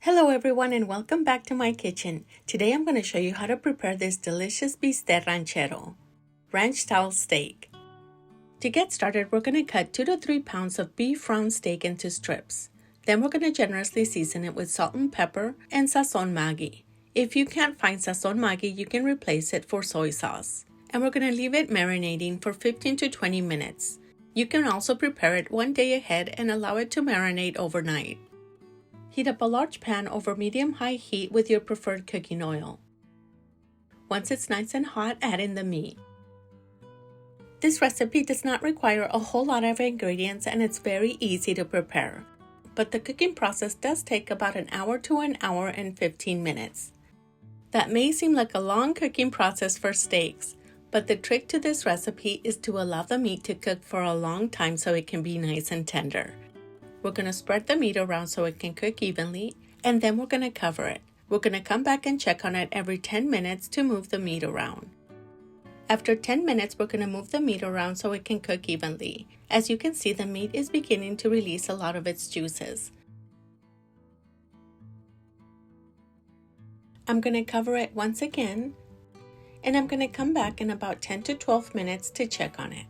Hello everyone and welcome back to my kitchen. Today I'm going to show you how to prepare this delicious bistec ranchero, ranch style steak. To get started, we're going to cut 2 to 3 pounds of beef round steak into strips. Then we're going to generously season it with salt and pepper and Sazon Maggi. If you can't find Sazon Maggi, you can replace it for soy sauce. And we're going to leave it marinating for 15 to 20 minutes. You can also prepare it one day ahead and allow it to marinate overnight. Heat up a large pan over medium-high heat with your preferred cooking oil. Once it's nice and hot, add in the meat. This recipe does not require a whole lot of ingredients and it's very easy to prepare. But the cooking process does take about an hour to an hour and 15 minutes. That may seem like a long cooking process for steaks, but the trick to this recipe is to allow the meat to cook for a long time so it can be nice and tender. We're going to spread the meat around so it can cook evenly, and then we're going to cover it. We're going to come back and check on it every 10 minutes to move the meat around. After 10 minutes, we're going to move the meat around so it can cook evenly. As you can see, the meat is beginning to release a lot of its juices. I'm going to cover it once again, and I'm going to come back in about 10 to 12 minutes to check on it.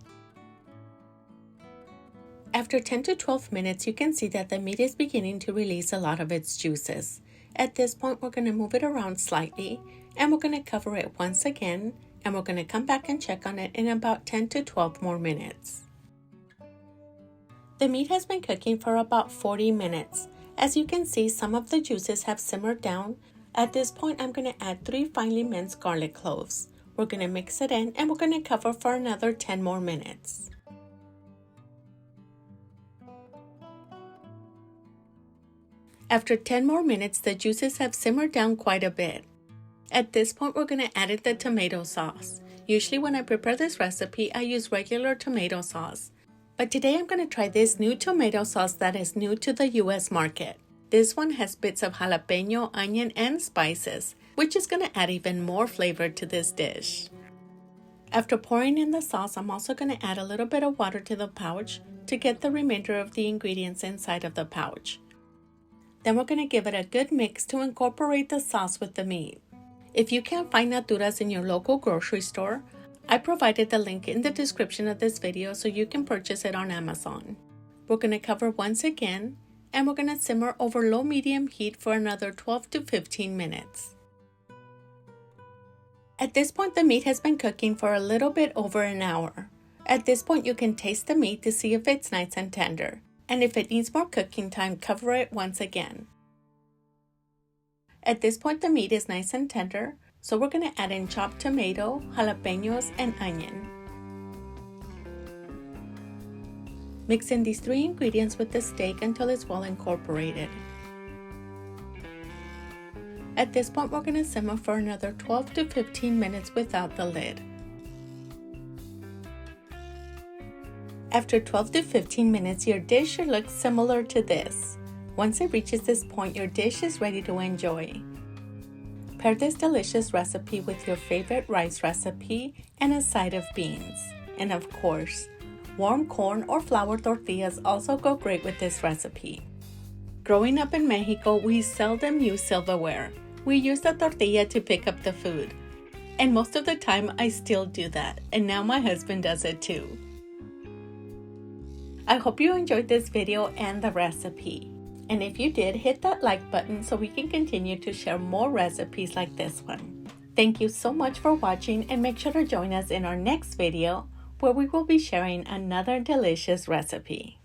After 10 to 12 minutes, you can see that the meat is beginning to release a lot of its juices. At this point, we're going to move it around slightly, and we're going to cover it once again, and we're going to come back and check on it in about 10 to 12 more minutes. The meat has been cooking for about 40 minutes. As you can see, some of the juices have simmered down. At this point, I'm going to add 3 finely minced garlic cloves. We're going to mix it in, and we're going to cover for another 10 more minutes. After 10 more minutes, the juices have simmered down quite a bit. At this point, we're going to add in the tomato sauce. Usually when I prepare this recipe, I use regular tomato sauce. But today I'm going to try this new tomato sauce that is new to the US market. This one has bits of jalapeno, onion, and spices, which is going to add even more flavor to this dish. After pouring in the sauce, I'm also going to add a little bit of water to the pouch to get the remainder of the ingredients inside of the pouch. Then we're going to give it a good mix to incorporate the sauce with the meat. If you can't find naturas in your local grocery store, I provided the link in the description of this video so you can purchase it on Amazon. We're going to cover once again, and we're going to simmer over low-medium heat for another 12 to 15 minutes. At this point, the meat has been cooking for a little bit over an hour. At this point, you can taste the meat to see if it's nice and tender. And if it needs more cooking time, cover it once again. At this point, the meat is nice and tender, so we're going to add in chopped tomato, jalapenos, and onion. Mix in these 3 ingredients with the steak until it's well incorporated. At this point, we're going to simmer for another 12 to 15 minutes without the lid. After 12 to 15 minutes, your dish should look similar to this. Once it reaches this point, your dish is ready to enjoy. Pair this delicious recipe with your favorite rice recipe and a side of beans. And of course, warm corn or flour tortillas also go great with this recipe. Growing up in Mexico, we seldom use silverware. We use the tortilla to pick up the food. And most of the time, I still do that. And now my husband does it too. I hope you enjoyed this video and the recipe. And if you did, hit that like button so we can continue to share more recipes like this one. Thank you so much for watching and make sure to join us in our next video where we will be sharing another delicious recipe.